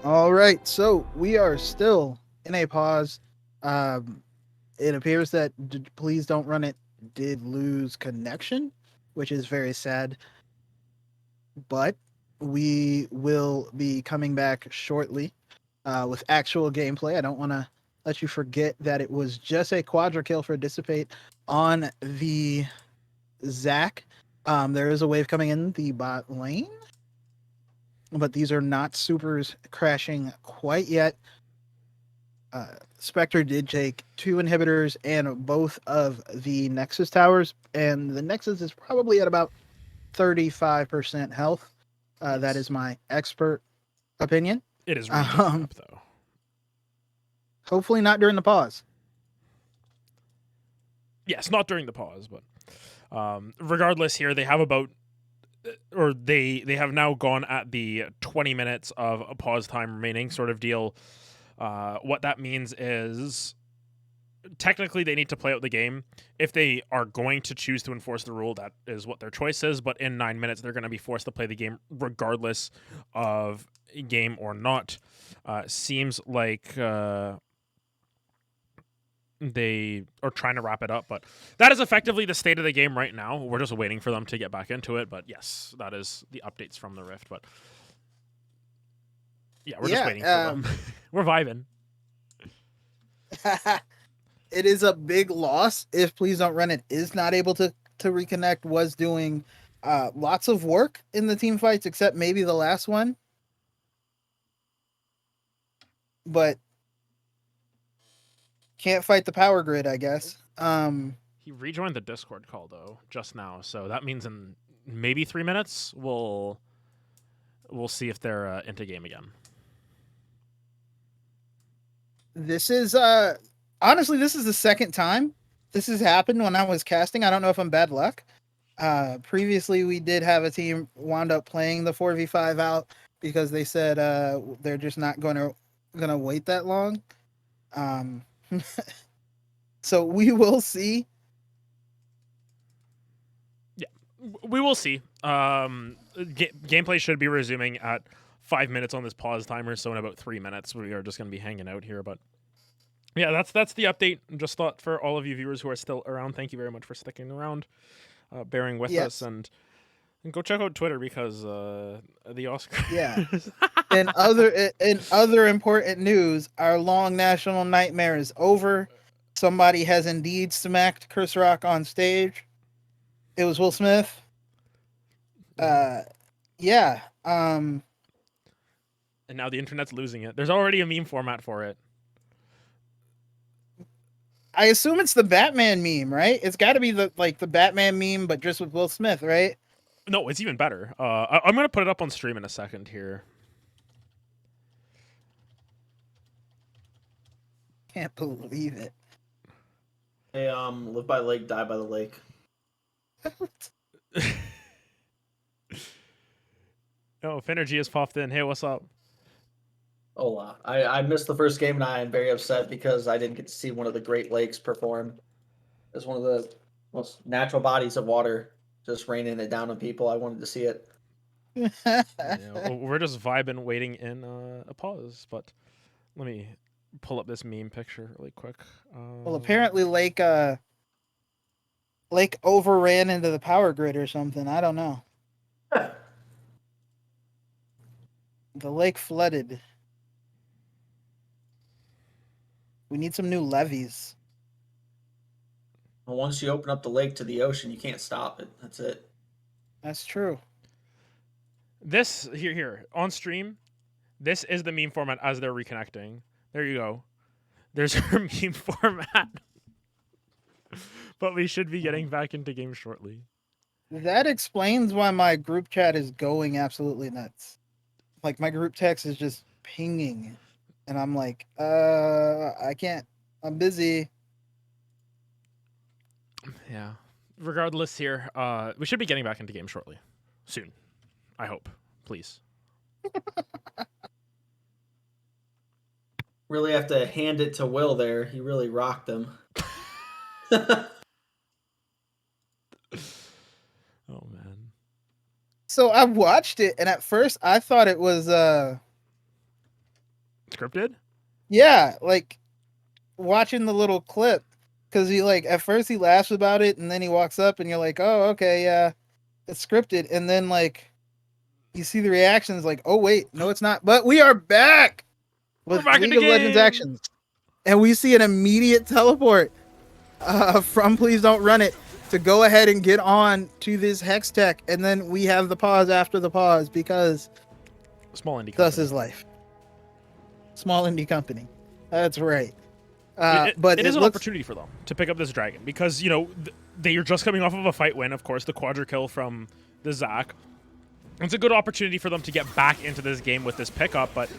All right, so we are still in a pause. Um, it appears that Please Don't Run It did lose connection, which is very sad. But we will be coming back shortly with actual gameplay. I don't want to let you forget that it was just a quadra kill for Dissipate on the Zac. There is a wave coming in the bot lane, but these are not supers crashing quite yet. Spectre did take 2 inhibitors and both of the Nexus towers, and the Nexus is probably at about 35% health. That Yes. is my expert opinion. It is regenning up, though. Hopefully not during the pause. Yes, not during the pause, but regardless, here they have about, or they have now gone at the 20 minutes of a pause time remaining sort of deal. What that means is technically they need to play out the game. If they are going to choose to enforce the rule, that is what their choice is. But in 9 minutes, they're going to be forced to play the game regardless of game or not. Seems like they are trying to wrap it up, but that is effectively the state of the game right now. We're just waiting for them to get back into it. But yes, that is the updates from the Rift. But yeah, we're just waiting for them. We're vibing. It is a big loss if Please Don't Run It is not able to reconnect. Was doing lots of work in the team fights, except maybe the last one. But can't fight the power grid, I guess. He rejoined the Discord call though just now, so that means in maybe 3 minutes we'll see if they're into game again. This is honestly, this is the second time this has happened when I was casting. I don't know if I'm bad luck. Previously, we did have a team wound up playing the 4v5 out because they said they're just not gonna wait that long. So we will see. Yeah, we will see. Gameplay should be resuming at 5 minutes on this pause timer, so in about 3 minutes we are just going to be hanging out here. But yeah, that's the update. Just thought for all of you viewers who are still around, thank you very much for sticking around, bearing with us, and go check out Twitter because the Oscars. Yeah. In other important news, our long national nightmare is over. Somebody has indeed smacked Chris Rock on stage. It was Will Smith. Yeah. And now the internet's losing it. There's already a meme format for it. I assume it's the Batman meme, right? It's got to be the Batman meme, but just with Will Smith, right? No, it's even better. I'm gonna put it up on stream in a second here. Can't believe it. Hey, live by the lake, die by the lake. Oh, Finergy has popped in. Hey, what's up? Hola. I missed the first game and I am very upset because I didn't get to see one of the Great Lakes perform. It's one of the most natural bodies of water, just raining it down on people. I wanted to see it. Yeah, we're just vibing, waiting in a pause. But let me pull up this meme picture really quick. Well, apparently Lake overran into the power grid or something. I don't know. The lake flooded. We need some new levees. Well, once you open up the lake to the ocean, you can't stop it. That's it. That's true. This here on stream, this is the meme format as they're reconnecting. There you go. There's our meme format. But we should be getting back into game shortly. That explains why my group chat is going absolutely nuts. Like my group text is just pinging, and I'm like, I can't. I'm busy. Yeah. Regardless, here, we should be getting back into game shortly, soon. I hope, please. Really have to hand it to Will there. He really rocked them. Oh man. So I watched it, and at first I thought it was Scripted? Yeah, like watching the little clip, because he like at first he laughs about it, and then he walks up, and you're like, oh, okay, yeah, it's scripted, and then like you see the reactions, like, oh wait, no, it's not. But we are back with We're back in League the of Legends game! actions, and we see an immediate teleport from Please Don't Run It to go ahead and get on to this Hex Tech, and then we have the pause after the pause because Small indie company. thus is life. Small indie company. That's right. But it is an looks, opportunity for them to pick up this dragon because, you know, they are just coming off of a fight win, of course, the quadra kill from the Zac. It's a good opportunity for them to get back into this game with this pickup, but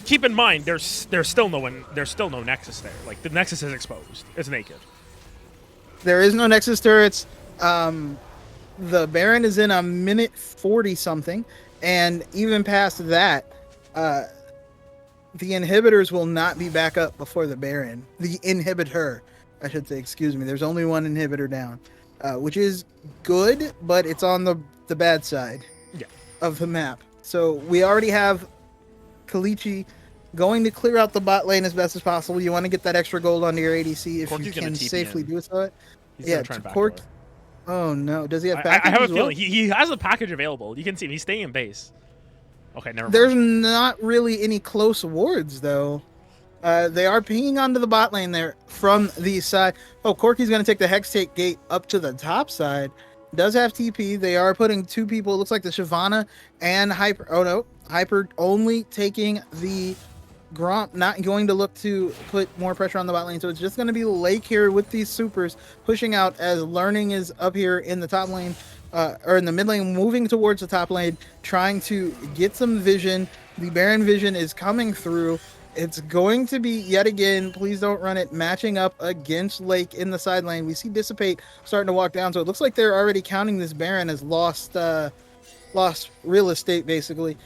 keep in mind, there's still no Nexus there. Like, the Nexus is exposed. It's naked. there is no Nexus turrets. The Baron is in a minute 40 something, and even past that, the inhibitors will not be back up before the Baron. The inhibitor, I should say, excuse me. There's only one inhibitor down, which is good, but it's on the bad side of the map. So we already have Kalichi going to clear out the bot lane as best as possible. You want to get that extra gold onto your ADC if Corky's you can safely do so. He's Yeah, gonna try and Cork. backdoor. Oh no, does he have I package? have a as well? feeling he has a package available. You can see him. He's staying in base. Okay, never mind. There's not really any close wards though. They are pinging onto the bot lane there from the side. Oh, Corky's going to take the Hex Take gate up to the top side. Does have TP. They are putting two people. It looks like the Shyvana and Hyper. Oh no, Hyper only taking the Gromp, not going to look to put more pressure on the bot lane. So it's just going to be Lake here with these supers pushing out as Learning is up here in the top lane. Or in the mid lane, moving towards the top lane, trying to get some vision. The Baron vision is coming through. It's going to be, yet again, Please Don't Run It, matching up against Lake in the side lane. We see Dissipate starting to walk down, so it looks like they're already counting this Baron as lost real estate, basically.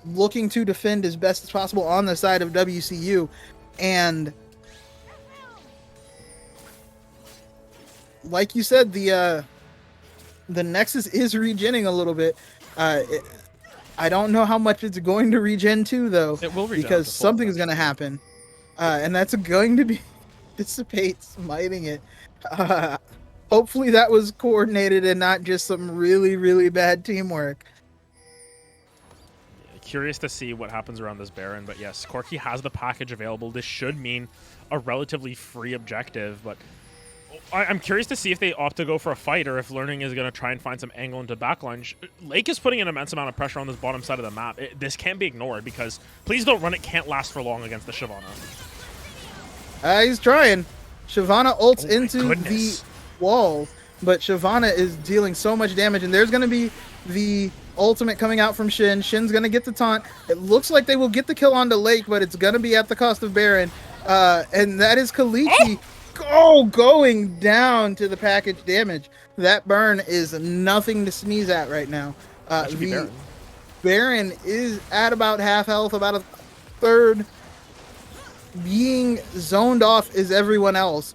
Looking to defend as best as possible on the side of WCU. And like you said, the Nexus is regenning a little bit. I don't know how much it's going to regen to, though. It will regen because to full something is going to happen. And that's going to be Dissipate smiting it. Hopefully that was coordinated and not just some really, really bad teamwork. Curious to see what happens around this Baron, but yes, Corky has the package available. This should mean a relatively free objective, but I'm curious to see if they opt to go for a fight or if Learning is going to try and find some angle into backline. Lake is putting an immense amount of pressure on this bottom side of the map. This can't be ignored because Please Don't Run It can't last for long against the Shyvana. He's trying. Shyvana ults into goodness. the wall, but Shyvana is dealing so much damage, and there's going to be the ultimate coming out from Shin. Shin's going to get the taunt. It looks like they will get the kill onto Lake, but it's going to be at the cost of Baron. And that is Kalichi. Going down to the package damage. That burn is nothing to sneeze at right now. The Baron is at about half health, about a third. Being zoned off is everyone else.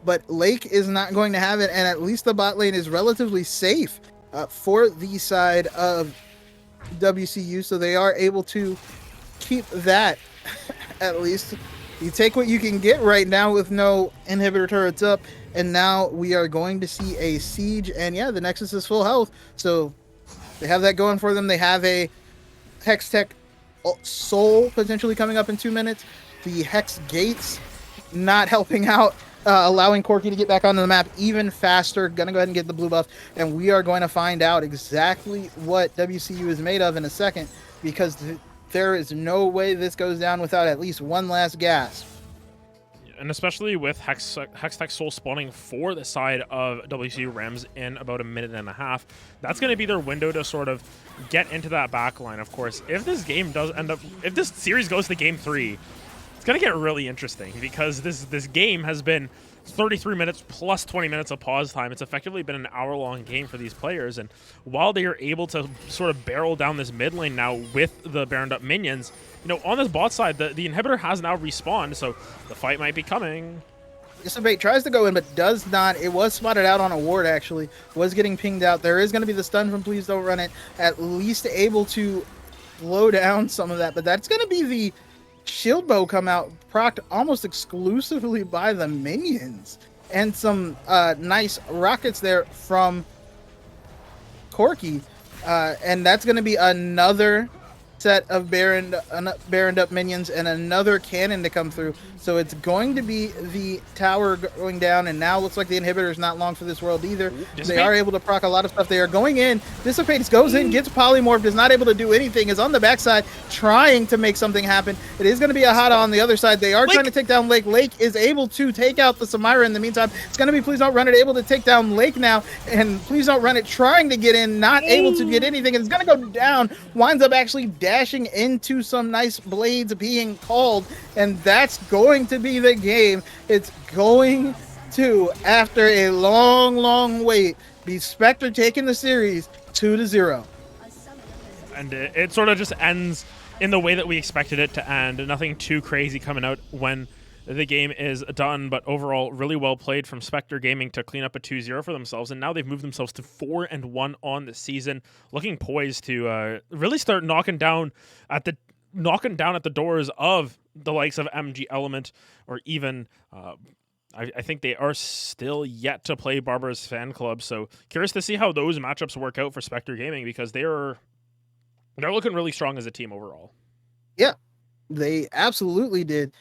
But Lake is not going to have it, and at least the bot lane is relatively safe for the side of WCU, so they are able to keep that at least. You take what you can get right now with no inhibitor turrets up, and now we are going to see a siege, and yeah, the Nexus is full health, so they have that going for them. They have a Hex Tech Soul potentially coming up in 2 minutes. The Hex Gates not helping out, allowing Corky to get back onto the map even faster. Gonna go ahead and get the blue buff, and we are going to find out exactly what WCU is made of in a second, because there is no way this goes down without at least one last gasp. And especially with Hex Tech Soul spawning for the side of WCU Rams in about a minute and a half, that's going to be their window to sort of get into that back line. Of course, if this game does end up, if this series goes to game 3, it's going to get really interesting because this game has been 33 minutes plus 20 minutes of pause time. It's effectively been an hour-long game for these players, and while they are able to sort of barrel down this mid lane now with the Baroned up minions, you know, on this bot side, the inhibitor has now respawned, so the fight might be coming. Dissipate tries to go in, but does not. It was spotted out on a ward, actually. Was getting pinged out. There is going to be the stun from Please Don't Run It, at least able to slow down some of that, but that's going to be the shield bow come out, procced almost exclusively by the minions, and some nice rockets there from Corky, and that's going to be another set of baroned up minions and another cannon to come through. So it's going to be the tower going down, and now looks like the inhibitor is not long for this world either. They are able to proc a lot of stuff. They are going in. Dissipates goes in, gets polymorphed, is not able to do anything, is on the backside trying to make something happen. It is going to be a Hada on the other side. They are trying to take down Lake. Lake is able to take out the Samira in the meantime. It's going to be Please Don't Run It, able to take down Lake now, and Please Don't Run It trying to get in, not able to get anything. It's going to go down, winds up actually dashing into some nice blades being called, and that's going to be the game. It's going to, after a long wait, be Spectre taking the series 2-0. And it sort of just ends in the way that we expected it to end. Nothing too crazy coming out when the game is done, but overall, really well played from Spectre Gaming to clean up a 2-0 for themselves, and now they've moved themselves to 4-1 on the season, looking poised to really start knocking down at the doors of the likes of MG Element, or even I think they are still yet to play Barbara's Fan Club. So curious to see how those matchups work out for Spectre Gaming, because they're looking really strong as a team overall. Yeah, they absolutely did.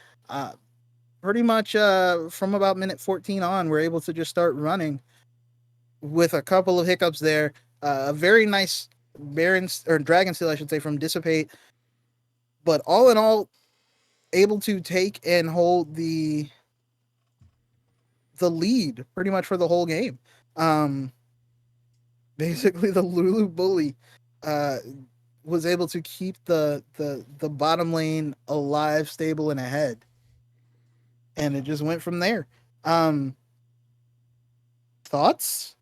Pretty much from about minute 14 on, we're able to just start running with a couple of hiccups there. A very nice Dragon Steel, I should say, from Dissipate. But all in all, able to take and hold the lead pretty much for the whole game. Basically, the Lulu Bully was able to keep the bottom lane alive, stable, and ahead. And it just went from there. Thoughts?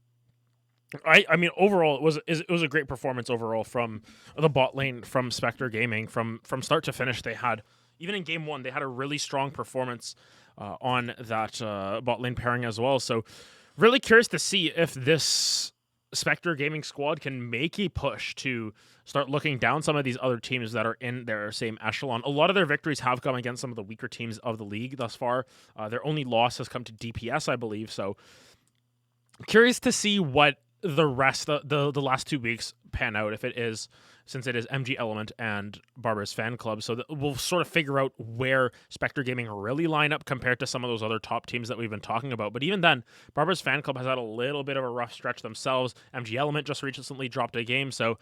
I mean, overall, it was a great performance overall from the bot lane, from Spectre Gaming, from start to finish. They had, even in game 1, they had a really strong performance on that bot lane pairing as well. So really curious to see if this Spectre Gaming squad can make a push to start looking down some of these other teams that are in their same echelon. A lot of their victories have come against some of the weaker teams of the league thus far. Their only loss has come to DPS, I believe. So curious to see what the rest of the last 2 weeks pan out, if it is, since it is MG Element and Barbara's Fan Club. So we'll sort of figure out where Spectre Gaming really line up compared to some of those other top teams that we've been talking about. But even then, Barbara's Fan Club has had a little bit of a rough stretch themselves. MG Element just recently dropped a game. So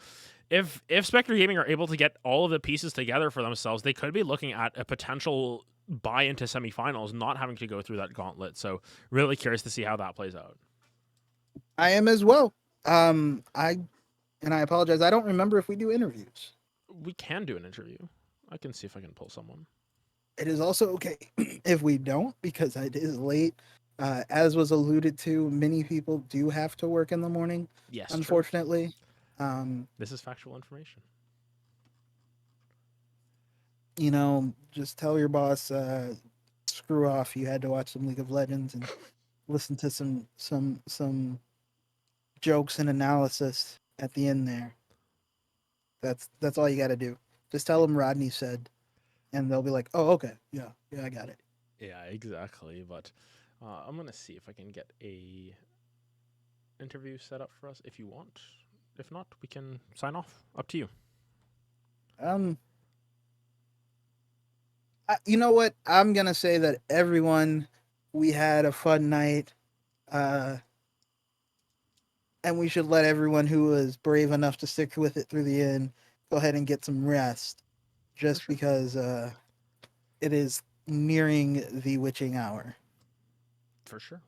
if Spectre Gaming are able to get all of the pieces together for themselves, they could be looking at a potential buy into semifinals, not having to go through that gauntlet. So really curious to see how that plays out. I am as well. I apologize. I don't remember if we do interviews. We can do an interview. I can see if I can pull someone. It is also okay if we don't, because it is late. As was alluded to, many people do have to work in the morning. Yes, unfortunately. This is factual information. Just tell your boss, screw off. You had to watch some League of Legends and listen to some jokes and analysis at the end there. That's all you got to do. Just tell them Rodney said, and they'll be like, "Oh, okay, yeah, I got it." Yeah, exactly. But I'm gonna see if I can get a interview set up for us if you want. If not, we can sign off. Up to you. You know what? I'm gonna say that everyone, we had a fun night. And we should let everyone who was brave enough to stick with it through the end go ahead and get some rest, just because it is nearing the witching hour. For sure.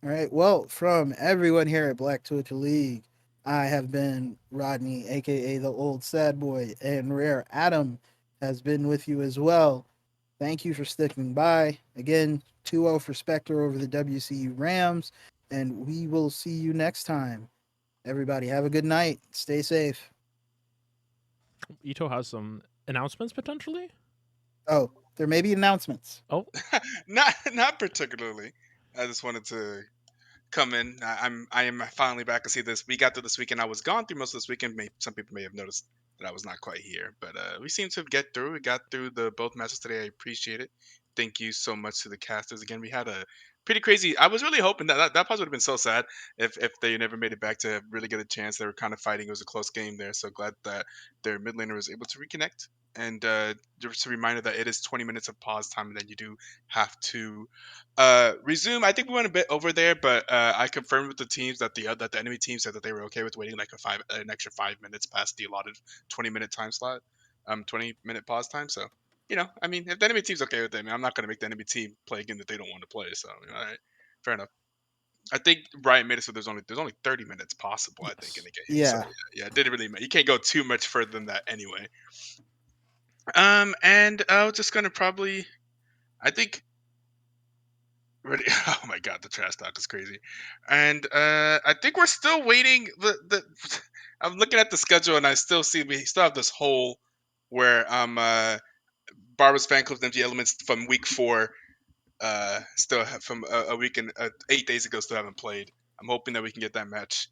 All right. Well, from everyone here at Black Twitch League, I have been Rodney, aka the OldSadBoy, and RareAdam has been with you as well. Thank you for sticking by. Again, 2-0 for Spectre over the WCU Rams. And we will see you next time. Everybody, have a good night. Stay safe. Ito has some announcements potentially. Oh, there may be announcements. Oh, not particularly. I just wanted to come in. I am finally back to see this. We got through this weekend. I was gone through most of this weekend. Some people may have noticed that I was not quite here. But we seem to get through. We got through the both matches today. I appreciate it. Thank you so much to the casters again. We had a pretty crazy. I was really hoping that pause would have been so sad if they never made it back to really get a chance. They were kind of fighting. It was a close game there. So glad that their mid laner was able to reconnect. And just a reminder that it is 20 minutes of pause time, and then you do have to resume. I think we went a bit over there, but I confirmed with the teams that the enemy team said that they were okay with waiting like an extra 5 minutes past the allotted 20-minute time slot, 20-minute pause time. So I mean, if the enemy team's okay with it, I mean, I'm not gonna make the enemy team play a game that they don't want to play. So all right, fair enough. I think Riot made it so there's only 30 minutes possible. I think in the game. So Yeah. yeah, it didn't really matter. You can't go too much further than that anyway. And I was just gonna probably, I think. Ready? Oh my god, the trash talk is crazy. And I think we're still waiting. I'm looking at the schedule and I still see we still have this hole where Barbara's fan club's MG Elements from week 4 still have from a week and 8 days ago still haven't played. I'm hoping that we can get that match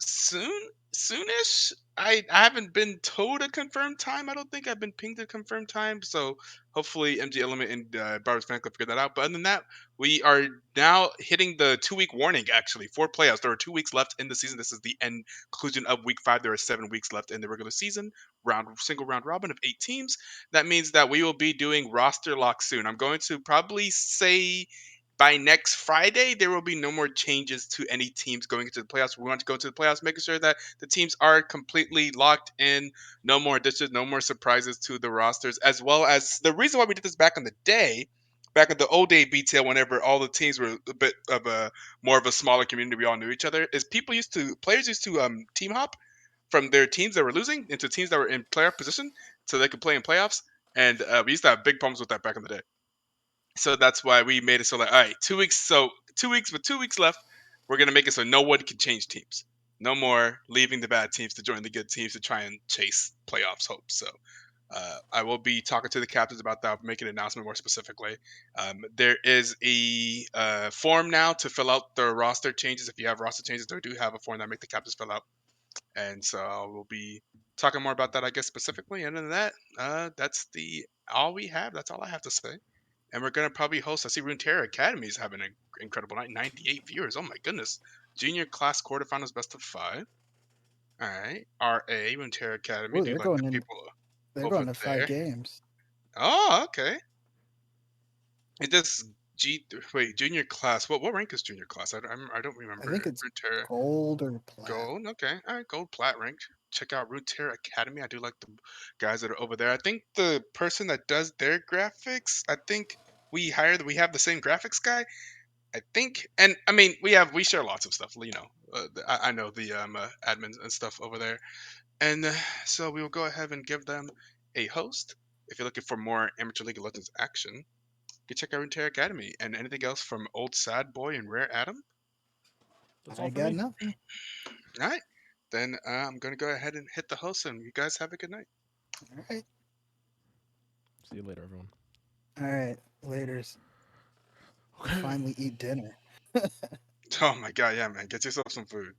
soonish. I haven't been told a confirmed time. I don't think I've been pinged a confirmed time. So hopefully MG Element and Barbara's fan club figure that out. But other than that, we are now hitting the 2-week warning actually for playoffs. There are 2 weeks left in the season. This is the end conclusion of week 5. There are 7 weeks left in the regular season single round robin of 8 teams. That means that we will be doing roster lock soon. I'm going to probably say by next Friday, there will be no more changes to any teams going into the playoffs. We want to go to the playoffs, making sure that the teams are completely locked in. No more additions, no more surprises to the rosters, as well as the reason why we did this back in the day, back in the old day BTL, whenever all the teams were a bit of a more of a smaller community, we all knew each other. Is players used to team hop from their teams that were losing into teams that were in playoff position, so they could play in playoffs. And we used to have big problems with that back in the day. So that's why we made it so like, all right, 2 weeks. So 2 weeks with 2 weeks left, we're gonna make it so no one can change teams. No more leaving the bad teams to join the good teams to try and chase playoffs hopes. So I will be talking to the captains about that, making an announcement more specifically. There is a form now to fill out the roster changes. If you have roster changes, they do have a form that make the captains fill out. And so we'll be talking more about that, I guess, specifically. And other than that, that's all we have. That's all I have to say. And we're gonna probably host. I see Runeterra Academy is having an incredible night. 98 viewers. Oh my goodness. Junior class quarterfinals, best of 5. All right. RA Runeterra Academy. Oh, Do you they're like the going in. people They're over going to 5 there? games. Oh, okay. It does wait, junior class. What rank is junior class? I don't remember. I think it's Runeterra gold or plat. Gold. Okay. All right. Gold plat rank. Check out Runeterra Academy. I do like the guys that are over there. I think the person that does their graphics, I think we have the same graphics guy. I think, and I mean, we share lots of stuff. I know the admins and stuff over there, and so we will go ahead and give them a host. If you're looking for more Amateur League of Legends action, you can check out Runeterra Academy. And anything else from OldSadBoy and RareAdam? That's all I for got me. nothing. All right, then I'm gonna go ahead and hit the host, and you guys have a good night. All right. See you later, everyone. All right. Laters. Okay. Finally eat dinner. Oh my god, yeah, man, get yourself some food.